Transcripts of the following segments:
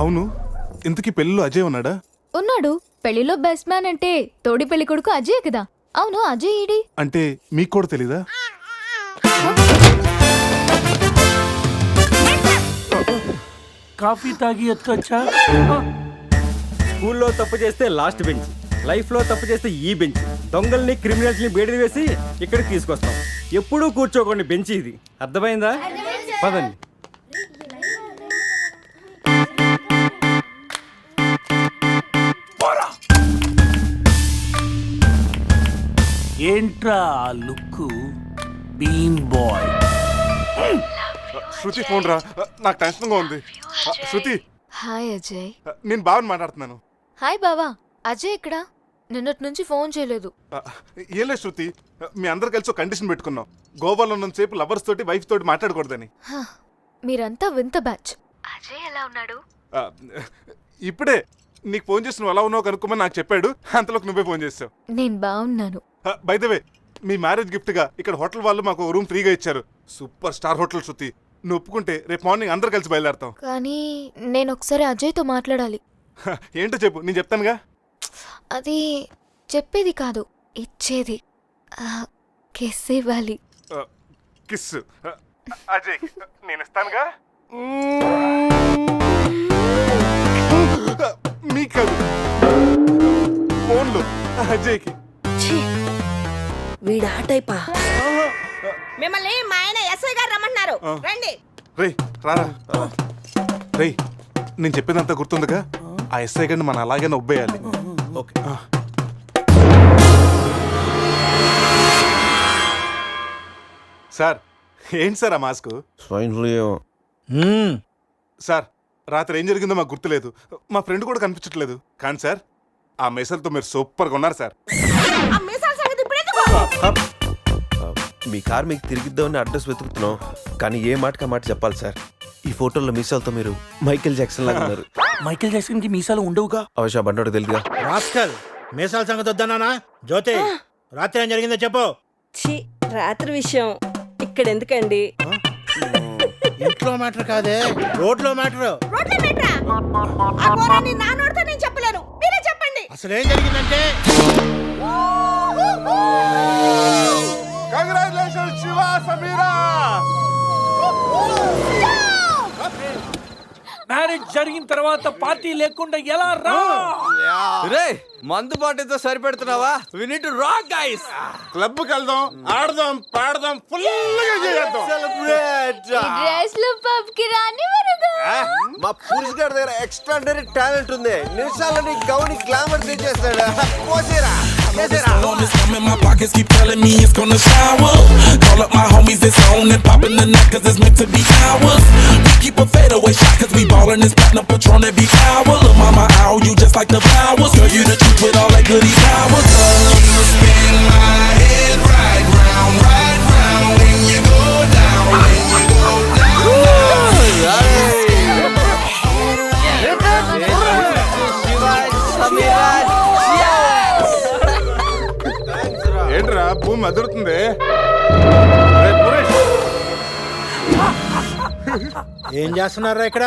అవును, ఇంతకీ పెళ్ళిలో అజయ్ ఉన్నాడా? ఉన్నాడు. పెళ్లిలో బెస్ట్ మ్యాన్ అంటే తోడి పెళ్లి కొడుకు అజయ్ కదా. అవును, అజయ్ ఈడి. అంటే మీకు కూడా తెలీదా? కాఫీ తాగి ఎత్తుకొచ్చా. స్కూల్లో తప్పు చేస్తే లాస్ట్ బెంచ్, లైఫ్లో తప్పు చేస్తే ఈ బెంచ్. దొంగల్ని క్రిమినల్స్ని బయటకు వేసి ఇక్కడికి తీసుకొస్తాం. ఎప్పుడూ కూర్చోకండి బెంచ్ ఇది. అర్థమైందా? పదండి. ఏంట్రా లుక్? బీన్ బాయ్. శృతి ఫోన్ రా, నాకు టెన్షన్గా ఉంది. శృతి. హాయ్ అజయ్. నేను బావని మాట్లాడుతున్నాను. హాయ్ బావా. అజయ్ ఇక్కడ నిన్నటి నుంచి ఫోన్ చేయలేదు. ఏం లేదు శృతి, మీ అందరు కలిసి ఒక కండిషన్ పెట్టుకున్నాం. గోవాలో ఉన్నంతసేపు లవర్స్ తోటి వైఫ్ తోటి మాట్లాడకూడదని. మీరంతా వింత బ్యాచ్. అజయ్ ఎలా ఉన్నాడు? ఇప్పుడే నీకు ఫోన్ చేసి నువ్వు ఎలా ఉన్నావు కనుక్కోమని నాకు చెప్పాడు. అంతలోకి నువ్వే ఫోన్ చేసావు. నేను బాగున్నాను. By the way, me marriage gift గా ఇక్కడ హోటల్ వాళ్ళు మాకు రూమ్ ఫ్రీగా ఇచ్చారు. సూపర్ స్టార్ హోటల్ శృతి. నువ్వు ఒప్పుకుంటే రేపు మార్నింగ్ అందరు కలిసి బయలుదేరతాం. కానీ నేను ఒకసారి అజయ్తో మాట్లాడాలి. ఏంటో చెప్పు, నేను చెప్తానుగా. అది చెప్పేది కాదు, ఇచ్చేది. కిస్ ఇవ్వాలి. కిస్? అజయ్ నేను ఇస్తానుగా. మీకు కాదు, ఫోన్లో అజయ్కి. వీడా టైపా? మిమ్మల్ని మా ఆయన ఎస్ఐ గారు రమ్మంటున్నారు, రండి. రేయ్ రారా. రేయ్, నేను చెప్పేదంతా గుర్తుందిగా? ఆ ఎస్ఐ గండి మనం అలాగే నొబ్బేయాలి. ఓకే. సార్ ఏంటి సార్ ఆ మాస్క్? Swine flu. సార్ రాత్రి ఏం జరిగిందో మాకు గుర్తులేదు. మా ఫ్రెండ్ కూడా కనిపించట్లేదు. కానీ సార్ ఆ మెసల్తో మీరు సూపర్గా ఉన్నారు సార్. ఆ మీసాల సంగతి ఇప్పుడు ఎందుకు? మీ కార్ మీకు తిరిగిద్దామని అడ్రస్ వెతుకుతున్నాం, కానీ ఏ మాటకా మాట చెప్పాలి సార్. ఈ ఫోటోలో మీసాలతో మీరు మైకేల్ జాక్సన్ లాగా ఉన్నారు. మైకేల్ జాక్సన్ కి మీసాలు ఉండవుగా. అవశ్య బండోడు తెలుగుగా. రాస్కల్, మీసాల సంగతి వద్దన్నానా? జ్యోతి, రాత్రి ఏం జరిగిందో చెప్పు. ఛీ, రాత్రి విషయం ఇక్కడ ఎందుకండి? ఇంట్లో మ్యాటర్ కాదే, రోడ్లో మ్యాటర్. రోడ్ల మీటరా? ఆ ఘోరాన్ని నా నోటితో నేను చెప్పలేను, మీరే చెప్పండి. అసలు ఏం జరిగిందంటే, కంగ్రాచులేషన్స్ శివ, సమీరా. మ్యారేజ్ జరిగిన తర్వాత పార్టీ లేకుండా ఎలా రా? రే మందు బాటితో సరిపెడుతున్నావా? We need to rock guys. Club కి వెళ్దాం, ఆడదాం, పాడదాం, ఫుల్ గా చేద్దాం. సెలబ్రేట్. డ్రెస్ లో పబ్ కి రాని వరగా. మా పురుష్ గారి దగ్గర ఎక్స్ట్రాడనరీ టాలెంట్ ఉంది. నిమిషాలని Gouni glamour తెచ్చేస్తాడు. పోసేరా చేసేరా. My pockets keep telling me it's gonna shower. Call up my homies, it's on and popping the night cause it's meant to be ours. We keep a fadeaway shot cause we ballin' this platinum Patron every hour. Look mama, ow, you just like the flowers. Girl, you the truth with all that goody powers. You spin my head right round when you go down, when you go down. ఏంట్రా భూమి అదురుతుంది? ఏం చేస్తున్నారా ఇక్కడ?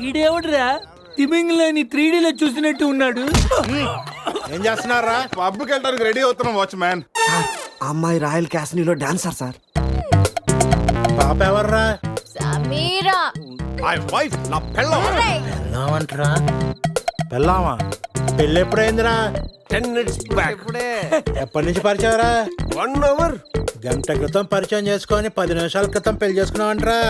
ఈడేవడరా తిమింగ్లేని 3Dలో చూసినట్టు ఉన్నాడు. ఏం చేస్తున్నారా? పబ్కి వెళ్ళడానికి రెడీ అవుతున్నాం వాచ్ మ్యాన్. అమ్మాయి రాయల్ క్యాసినీలో డాన్సర్ సార్. పాప ఎవర్రా? సమీరా. నా పెళ్ళామంటరా? పెళ్ళామా? పెళ్ళి ఎప్పుడైందిరా? 10 minutes back. ఎప్పటి నుంచి పరిచయరా? 1 hour. గంట క్రితం పరిచయం చేసుకొని 10 నిమిషాల క్రితం పెళ్లి చేసుకున్నావంటరా?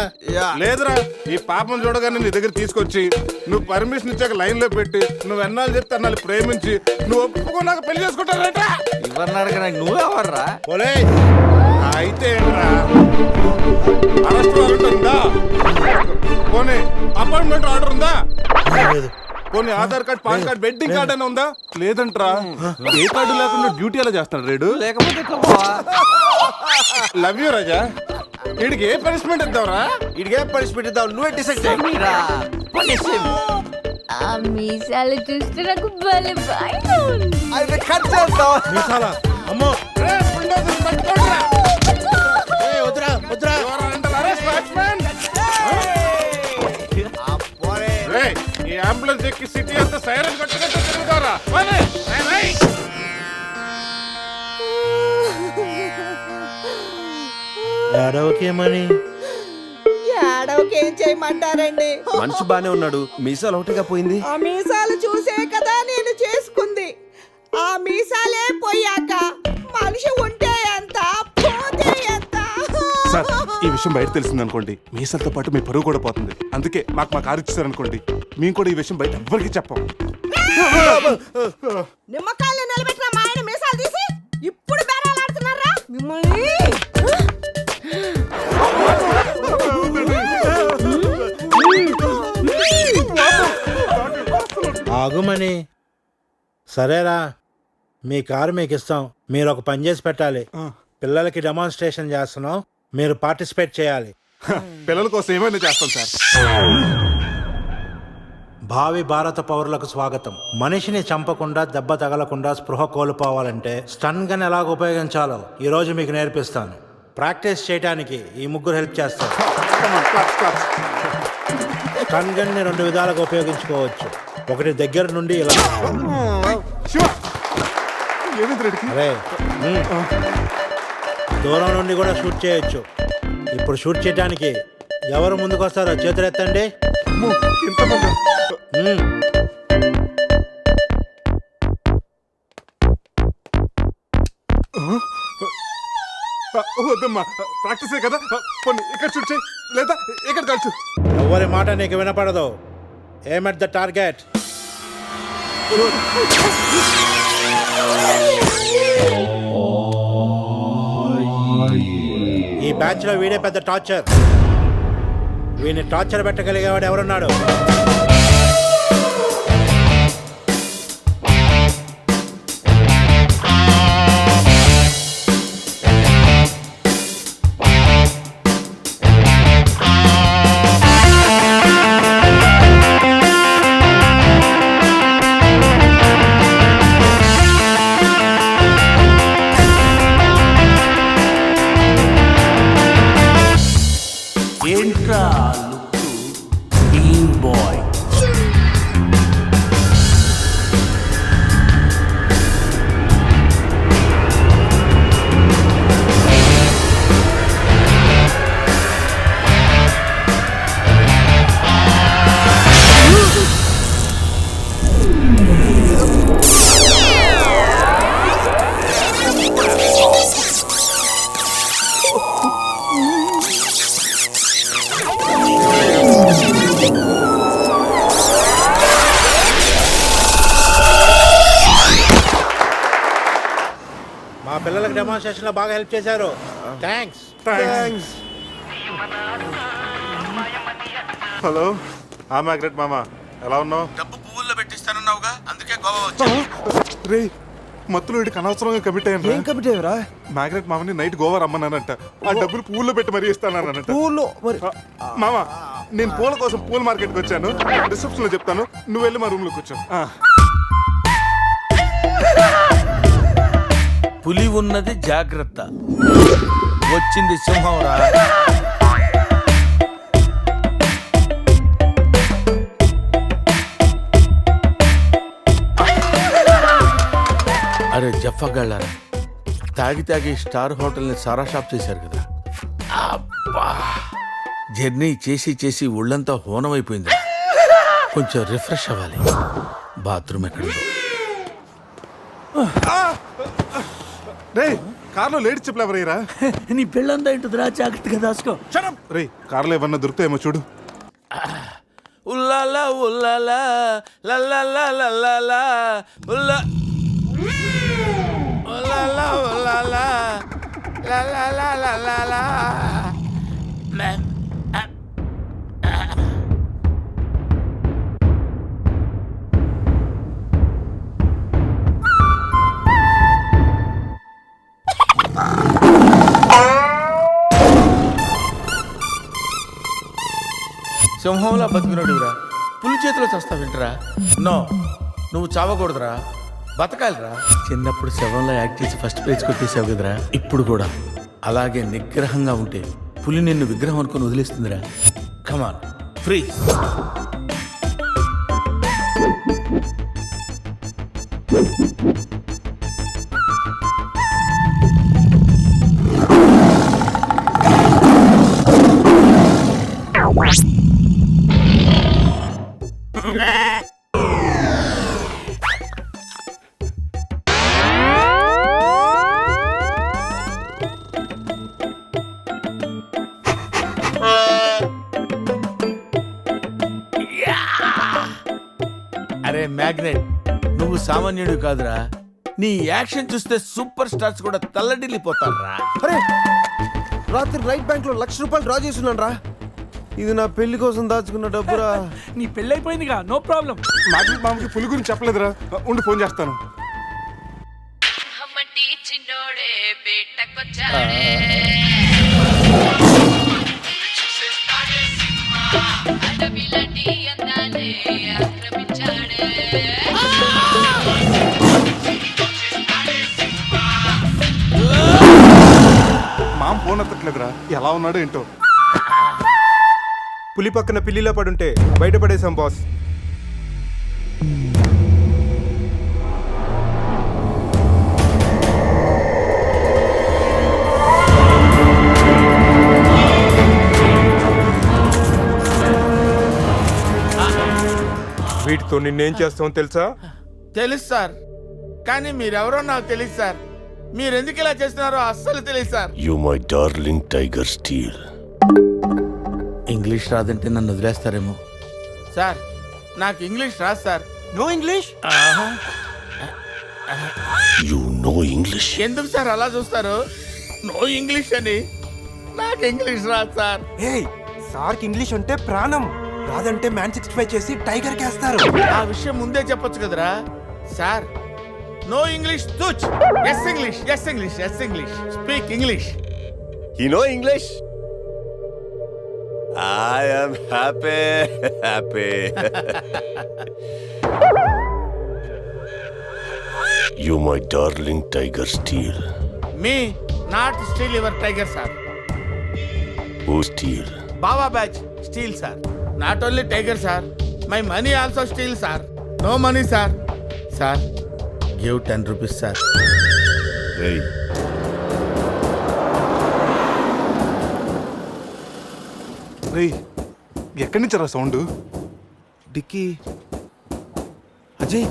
లేదురా, ఈ పాపం చూడగానే నీ దగ్గర తీసుకొచ్చి నువ్వు పర్మిషన్ ఇచ్చాక లైన్ లో పెట్టి నువ్వు ఎన్నాళ్ళు చెప్తే అన్నాళ్ళు ప్రేమించి నువ్వు ఒప్పుకున్నాక పెళ్లి చేసుకుంటారట. ఎవరిని అడగ నువ్వెవర్రా? పోలే అయితే అరెస్ట్ వారెంట్ ఉందా? పోనీ అపాయింట్మెంట్ ఆర్డర్ ఉందా? పోనీ Aadhaar card, pan card, wedding card అని ఉందా? లేదంట్రా. ఏ కార్డు లేకుండా డ్యూటీ ఎలా చేస్తాడు రేడు? లేకపోతే లవ్ యూ రాజా. వీడికి ఏ పనిష్మెంట్ ఇద్దాంరా? ఇడిగే పనిష్మెంట్ ఇద్దాం, నువ్వే డిసైడ్ చేయరా. ఆ మీసాలు చూస్తే నాకు భలే భయం ఉంది. అయితే కట్ చేద్దాం. మీసాలా? అమ్మో, వద్దురా వద్దురా. ఈ అంబులెన్స్ ఎక్కి సిటీ అంతా సైరన్ కట్టుకుంటూ తిరుగుతారా ఏడవకేమని ఏడవకేం చేయమంటారండి? మనిషి బానే ఉన్నాడు, మీసాలు ఒకటిగా పోయింది. ఆ మీసాలు చూసే కదా నేను చేసుకుంది. ఆ మీసాలే పోయాక మనిషి ఉంటే ఎంత, పోతే ఎంత? సార్ ఈ విషయం బయట తెలిసిందనుకోండి మీసాలతో పాటు మీ పరువు కూడా పోతుంది. అందుకే మాకు మా కారు ఇచ్చారనుకోండి మేము కూడా ఈ విషయం బయట ఎవ్వరికి చెప్పాం. నిమ్మకాయలు నిలబెట్టిన మా ఆయన మీసాలు తీసి ఇప్పుడు బేరాలాడుతున్నారా మిమ్మల్ని? ఆగుమని. సరేరా, మీ కారు మీకు ఇస్తాం. మీరు ఒక పని చేసి పెట్టాలి. పిల్లలకి డెమాన్స్ట్రేషన్ చేస్తున్నాం, మీరు పార్టిసిపేట్ చేయాలి. పిల్లల కోసం ఏమైనా చేస్తాం సార్. భావి భారత పౌరులకు స్వాగతం. మనిషిని చంపకుండా, దెబ్బ తగలకుండా స్పృహ కోల్పోవాలంటే స్టన్ గన్ ఎలాగ ఉపయోగించాలో ఈరోజు మీకు నేర్పిస్తాను. ప్రాక్టీస్ చేయడానికి ఈ ముగ్గురు హెల్ప్ చేస్తారు. స్టన్ గన్ ని 2 విధాలుగా ఉపయోగించుకోవచ్చు. ఒకటి దగ్గర నుండి ఇలా, అరే దూరం నుండి కూడా షూట్ చేయొచ్చు. ఇప్పుడు షూట్ చేయడానికి ఎవరు ముందుకు వస్తారో చేతులు ఎత్తండి. వద్దమ్మా, ప్రాక్టీసే కదా. కొన్ని ఇక్కడ షూట్ చేయి, లేదా ఇక్కడ కాల్చు. ఎవరి మాట నీకు వినపడదు. ఏమ్ ఎట్ ద టార్గెట్. ఈ బ్యాచ్ లో వీడే పెద్ద టార్చర్. వీడిని టార్చర్ పెట్టగలిగేవాడు ఎవరున్నాడు? ఏంట్రా లుక్ టీమ్ బాయ్. మా పిల్లలకు డెమాన్స్ట్రేషన్ లో బాగా హెల్ప్ చేశారు. థ్యాంక్స్. హలో మ్యాగ్రెట్ మామ, ఎలా ఉన్నావు? డబ్బు పువ్వుల్లో పెట్టిస్తానన్నావుగా, అందుకే గోవా వచ్చా. రే మత్తులో వీడికి అనవసరంగా కమిట్ అయ్యాను. ఏం కమిటీ అయ్యారా? మ్యాగ్రెట్ మామని నైట్ గోవా రమ్మన్నానంట. ఆ డబ్బులు పువ్వుల్లో పెట్టి మరీ ఇస్తానంట. పువ్వుల్లో మరి మామ నేను పూల కోసం పూల మార్కెట్కి వచ్చాను. రిసెప్షన్ లో చెప్తాను, నువ్వు వెళ్ళి మా రూమ్ లో కూర్చో. పులి ఉన్నది జాగ్రత్త, వచ్చింది సింహం రా. అరే జఫ్ఫగాళ్ళారా, తాగి తాగి స్టార్ హోటల్ని సారా షాప్ చేశారు కదా. అబ్బా, జర్నీ చేసి చేసి ఒళ్ళంతా హోనమైపోయింది. కొంచెం రిఫ్రెష్ అవ్వాలి. బాత్రూమ్ ఎక్కడుందో. రే కార్లో లేడీ చెప్పులు ఎవరయ్యరా? నీ పెళ్ళంతా ఇంటుందిరా, జాగ్రత్తగా దాసుకో. రే కార్లో ఏమన్నా దొరుకుతాయేమో చూడు. ఉల్లాలా ఉల్లాలా లల్లాలా లల్లాలా ఉల్లా ఉల్లాలా ఉల్లాలా లల్లాలా లల్లాలా. సింహంలా బతికినోడురా, పులి చేతిలో చస్తావింటరా? నో, నువ్వు చావకూడదురా, బతకాలిరా. చిన్నప్పుడు శవంలో యాక్ట్ చేసి ఫస్ట్ పేజ్ కొట్టేసావు కదరా, ఇప్పుడు కూడా అలాగే నిగ్రహంగా ఉంటే పులి నిన్ను విగ్రహం అనుకుని వదిలేస్తుందిరా. Come on free. అరే మ్యాగ్నెట్, నువ్వు సామాన్యుడు కాదురా. నీ యాక్షన్ చూస్తే సూపర్ స్టార్స్ కూడా తల్లడిల్లిపోతారా. అరే రాత్రి రైట్ బ్యాంక్ లో ₹1,00,000 డ్రా చేస్తున్నాను రా. ఇది నా పెళ్లి కోసం దాచుకున్న డబ్బురా. నీ పెళ్ళైపోయిందిగా, నో ప్రాబ్లం. మామకి పులి గురించి చెప్పలేదురా, ఉండి ఫోన్ చేస్తాను. మామ ఫోన్ ఎత్తట్లేదురా, ఎలా ఉన్నాడు ఏంటో. పులి పక్కన పిల్లిలో పడుంటే బయటపడేశాం బాస్. వీటితో నిన్నేం చేస్తామో తెలుసా? తెలుసు సార్, కానీ మీరెవరో నాకు తెలియదు సార్. మీరు ఎందుకు ఇలా చేస్తున్నారో అస్సలు తెలియదు sir. You my darling tiger steel. English రాదంటే నన్ను వదిలేస్తారేమో సార్. నాకు ఇంగ్లీష్ రాదు sir. No English? You know English? ఎందుకు సార్ అలా చూస్తారు? నో ఇంగ్లీష్ అని. నాకు ఇంగ్లీష్ రాదు సార్. ఏయ్, సార్కి ఇంగ్లీష్ అంటే ప్రాణం. రాదంటే మ్యాన్ 65 చేసి టైగర్ కేస్తారు. ఆ విషయం ముందే చెప్పొచ్చు కదరా sir. No English touch. Yes English, yes English, yes English. Speak English. You know English? I am happy. You my darling tiger steel. Me not steal your tiger sir. Who steel? Baba batch steal sir. Not only tiger sir, my money also steal sir. No money sir. Sir give 10 rupees sir. Hey. రేయ్, ఎక్కడి నుంచి రా sound? Dicky Ajay.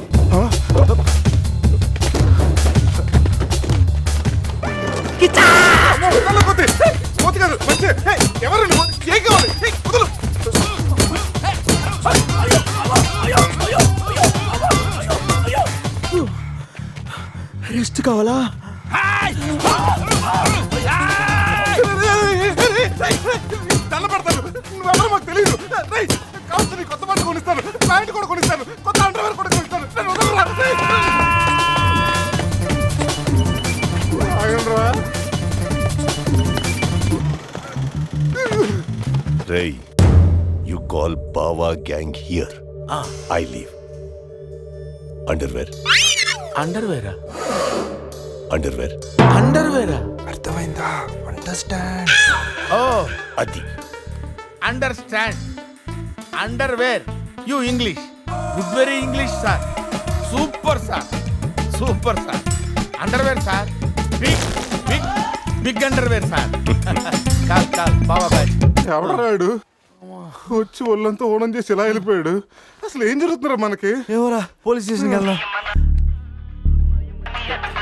Rest కావాలా? తెల్లబడతాను, నువ్వెవరో మాకు తెలియదు. కావచ్చు నీ కొత్త బట్టలు కొనిస్తాను, ప్యాంట్ కూడా కొనిస్తాను, కొత్త అండర్వేర్ కూడా కొనిస్తాను. నేను వదలరా. ఆగండ్రా. Ray, you call Bawa gang here. I leave. Underwear. అండర్వేరా? Underwear. అండర్వేరా? అర్థమైందా? Understand. Oh Adi. Understand. Underwear. You English. Good very English sir. Super sir, super sir. Underwear sir. Big big big underwear sir. Call call బాబా batch. ఎవడరాడు వచ్చి ఒళ్ళంతా ఓనం చేసి ఇలా వెళ్ళిపోయాడు? అసలు ఏం జరుగుతుందిరా మనకి? ఏమోరా, పోలీస్ స్టేషన్కి వెళ్దాం.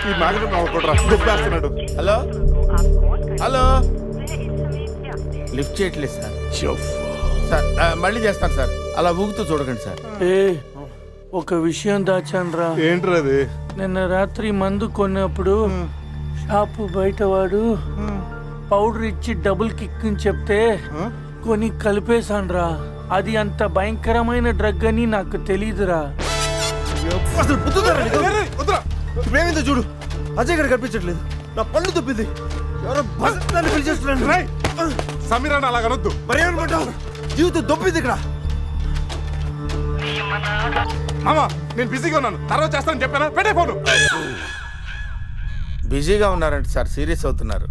ఈ మ్యాగ్నెట్ నవ్వకూడరా, దుబ్బేస్తున్నాడు. హలో హలో, లిఫ్ట్ చేయట్లేదు సార్. సార్ మళ్ళీ చేస్తాను సార్, అలా ఊగుతూ చూడకండి సార్. ఒక విషయం దాచాన్రా. ఏంట్రా అది? నిన్న రాత్రి మందు కొన్నప్పుడు షాపు బయటవాడు పౌడర్ ఇచ్చి డబుల్ కిక్ అని చెప్తే కొని కలిపేశాన్రా. అది అంత భయంకరమైన డ్రగ్ అని నాకు తెలీదురా. అసలు ఇప్పుడేమైందో చూడు. అజయ్ గడ కనిపించట్లేదు. నా పళ్ళు తప్పింది. ఎవరో బస్సుని పిలిచేస్తున్నాడు. సమీరాన్ని అలాగనొద్దు. మరేమనుకుంటావు? జీవితం దొప్పింది ఇక్కడ. మామా, నేను బిజీగా ఉన్నాను, తర్వాత చేస్తాను చెప్పానా? పెట్టే ఫోను. బిజీగా ఉన్నారంటే సార్, సీరియస్ అవుతున్నారు.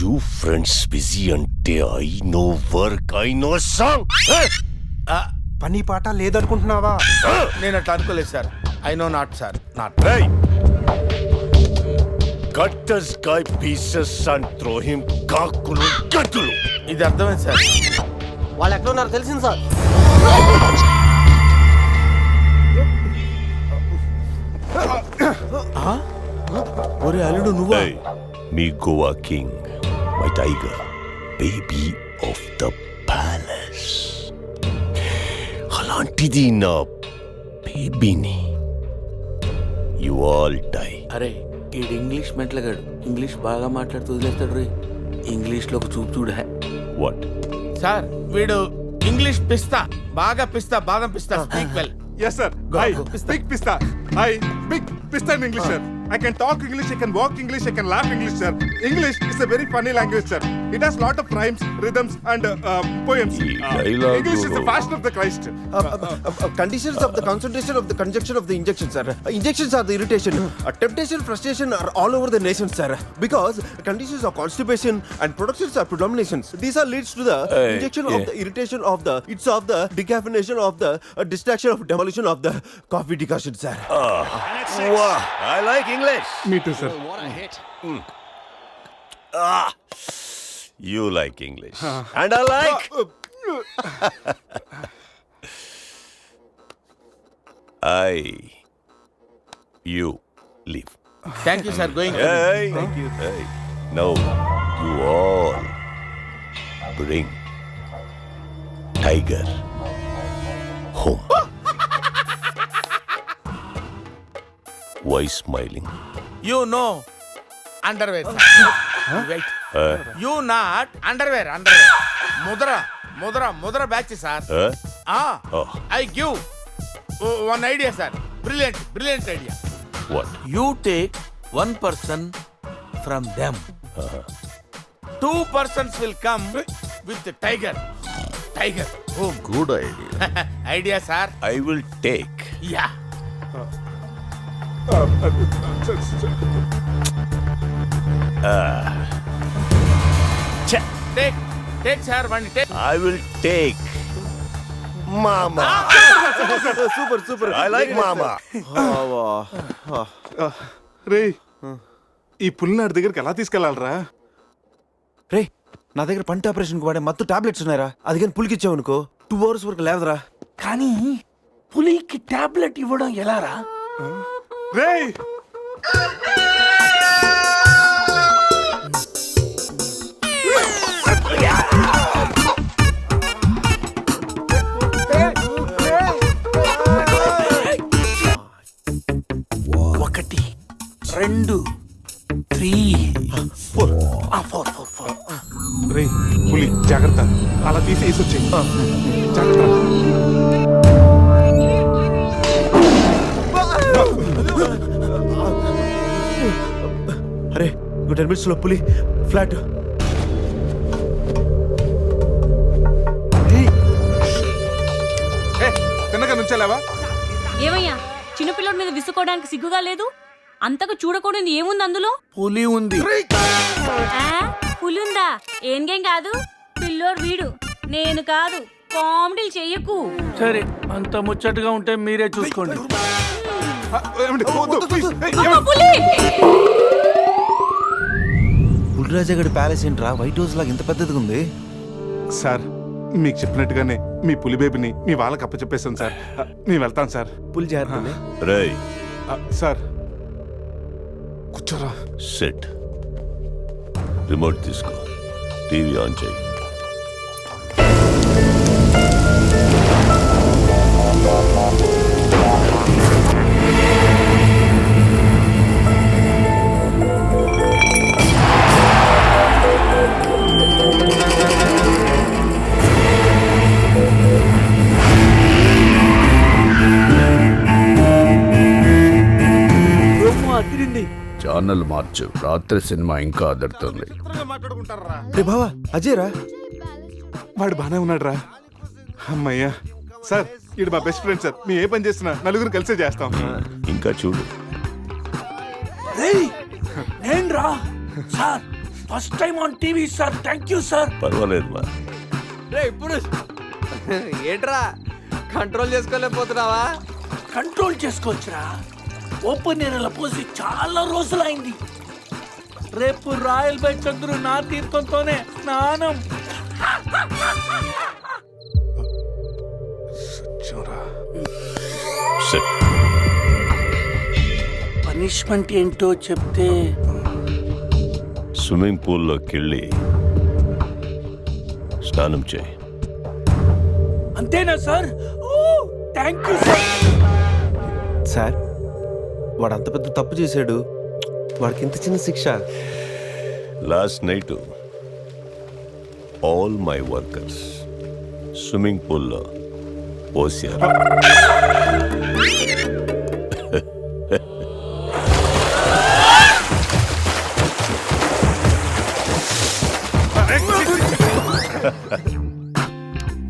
You friends busy ante I know work, I know song. పని పాట లేదనుకుంటున్నావా? నేను అట్లా అనుకోలేదు sir. I know not sir, not. Hey! Cut this guy pieces and throw him కాకులు గట్టులు. ఇది అర్థమైంది సార్. వాళ్ళు ఎక్కడ ఉన్నారో తెలిసింది సార్. ఇప్పుడు నువ్వా? Me Goa king, my tiger, baby of the palace. అలాంటిది నా బేబీని యు ఆల్ డై. అరే ఈడు ఇంగ్లీష్ మెంట్లగాడు, ఇంగ్లీష్ బాగా మాట్లాడుతూ వదిలేస్తాడు రే. ఇంగ్లీష్లో ఒక చూపు చూడ. వాట్ సార్ వీడు ఇంగ్లీష్ పిస్తా, బాగా పిస్తా, బాదం పిస్తా. Speak well. Yes, sir. I speak pista. I speak pista in English, sir. I can talk English, I can walk English, I can laugh English, sir. English is a very funny language, sir. It has lot of rhymes, rhythms, and poems. English is the fashion of the Christ. Conditions of the concentration of the conjunction of the injection, sir. Injections are the irritation. Temptation, frustration are all over the nation, sir. Because conditions of constipation and productions are predominations. These are leads to the injection of the irritation of the, it's of the decaffeination of the distraction of demolition of the coffee decoction, sir. Wow, I like English. Me too, sir. You like English. And I like. You leave. Thank you sir. Going. Hey. Thank you. Hey. Now, you all bring Tiger home. Why smiling? You no underwear. Wait. You not underwear. ముద్ర batch sir. I give one idea sir. Brilliant idea. What? You take 1 person from them. 2 persons will come with the tiger. Oh, good idea. Idea sir. I will take. Yeah. Take sir, one take. I will take Mama. Super. I like Mama. రే ఈ పుల్లినాడి దగ్గరికి ఎలా తీసుకెళ్ళాలరా? రే నా దగ్గర పంట operation వాడే మత్తు tablets ఉన్నాయరా. అది కానీ పులికి ఇచ్చావనుకో 2 hours వరకు లేవదరా. కానీ పులికి టాబ్లెట్ ఇవ్వడం ఎలారా? రే ఒకటి 2 3 4. రే పులి జాగ్రత్త, అలా తీసి వేసొచ్చాయి. జాగ్రత్త. అరే 10 minutes లో పులి ఫ్లాట్. తిన్నగా నుంచెలావా? ఏమయ్యా చిన్నపిల్లడి మీద విసుకోవడానికి సిగ్గుగా లేదు? అంతకు చూడకూడదు ఏముంది అందులో? పులి ఉంది. పులి ఉందా? ఏం కాదు, పిల్లోడు వీడు, నేను కాదు. కామెడీలు చెయ్యకు. సరే అంత ముచ్చటగా ఉంటే మీరే చూసుకోండి. పులిరాజగడ్ ప్యాలెస్ ఏంట్రా వైట్ హౌస్ లాగా ఇంత పెద్దదిగా ఉంది? సార్ మీకు చెప్పినట్టుగానే మీ పులి బేబీని మీ వాళ్ళకి అప్పచెప్పేస్తాను సార్. నేను వెళ్తాను సార్. పులి జాగ్రత్త. Ray. సార్ కూర్చోరా. Sit. రిమోట్ తీసుకో, టీవీ ఆన్ చేయి. ఛానల్ మార్చు, రాత్రి సినిమా ఇంకా అదరుతుంది. రే బావా అజయ్ రా. వాడు బానే ఉన్నాడు రా. అమ్మయ్యా సార్, ఈడు మా బెస్ట్ ఫ్రెండ్ సార్. మీ ఏ పని చేస్తున్నా నలుగురు కలిసే చేస్తాం. ఇంకా చూడు. నేను రా sir, first time on TV sir. Thank you sir. పర్వాలేదు మా. ఇప్పుడు ఏంట్రా కంట్రోల్ చేసుకోలేకపోతున్నావా? కంట్రోల్ చేసుకోవచ్చురా. ఓపెన్ ఏరియాలో పోసి చాలా రోజులైంది. రేపు రాయల్ బై చంద్రు నా తీర్థంతోనే స్నానం. పనిష్మెంట్ ఏంటో చెప్తే స్విమ్మింగ్ పూల్లోకి వెళ్ళి స్నానం చేయి. అంతేనా sir? Thank you sir. Sir వాడు అంత పెద్ద తప్పు చేశాడు, వాడికి ఇంత చిన్న శిక్ష. Last night all my workers swimming పూల్లో పోసారు.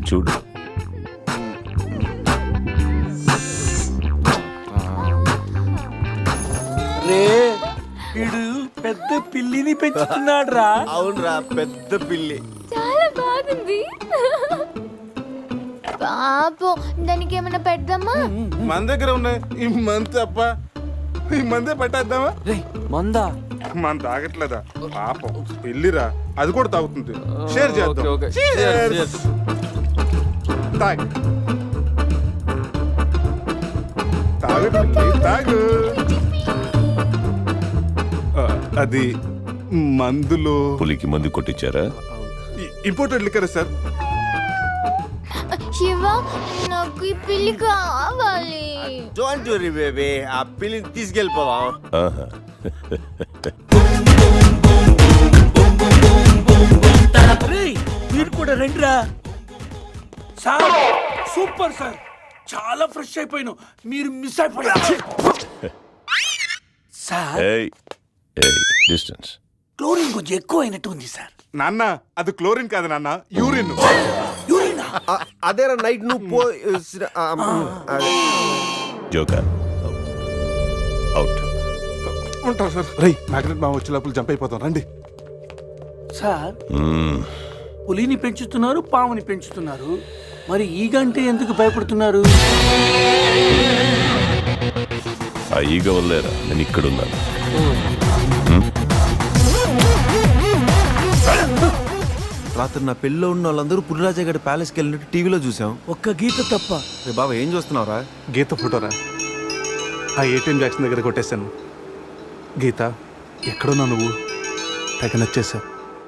చూడు, రే వీడు పెద్ద పిల్లిని పెంచుతున్నాడు రా. అవునరా, పెద్ద పిల్లి. చాలా బాగుంది. పాపం దానికి ఏమైనా పెడదామా? మన దగ్గర ఉన్నాయి ఈ మంత్ అప్ప, ఈ మందే పెట్టేద్దామా? మందా? మన తాగట్లేదా పాపం, పెళ్ళిరా, అది కూడా తాగుతుంది. షేర్ చేద్దాం. Cheers. తాగు తాగు పిల్లి, తాగు. అది మందులో పులికి మందు కొట్టించారా? Imported liquor sir. శివ, నాకు ఈ పిల్లి కావాలి. డోంట్ వరీ బేబీ, ఆ పిల్లిని తీసుకెళ్ళిపోవా. ఆహా. మీరు కూడా రండిరా. సార్ సూపర్ సార్, చాలా ఫ్రెష్ అయిపోయినావు. మీరు మిస్ అయిపోయారు సార్. ఏయ్ ఏయ్, డిస్టెన్స్. క్లోరిన్ కొంచెం ఎక్కువ అయినట్టు ఉంది సార్. నాన్న అది క్లోరిన్ కాదు నాన్న, యూరిన్. యూరినా? అదేరా నైట్ నువ్వు పో. Joker out. ఉంటారు సార్. రై మ్యాగ్నెట్ మామ వచ్చే లోపల జంప్ అయిపోతాం, రండి. సార్ పులిని పెంచుతున్నారు, పాముని పెంచుతున్నారు, మరి ఈ గంటే ఎందుకు భయపడుతున్నారు? ఆ ఈగ వల్లేరా నేను ఇక్కడున్నాను. రాత్రి నా పెళ్ళిలో ఉన్న వాళ్ళందరూ పులిరాజా గారి ప్యాలెస్కి వెళ్ళినట్టు టీవీలో చూసాం. ఒక్క గీత తప్ప. రే బాబా, ఏం చూస్తున్నావురా? గీత ఫోటోరా, ఆ ఏటీఎం జాక్సన్ దగ్గర కొట్టేశాను. గీత ఎక్కడున్నా నువ్వు? తెగ నచ్చేసావు.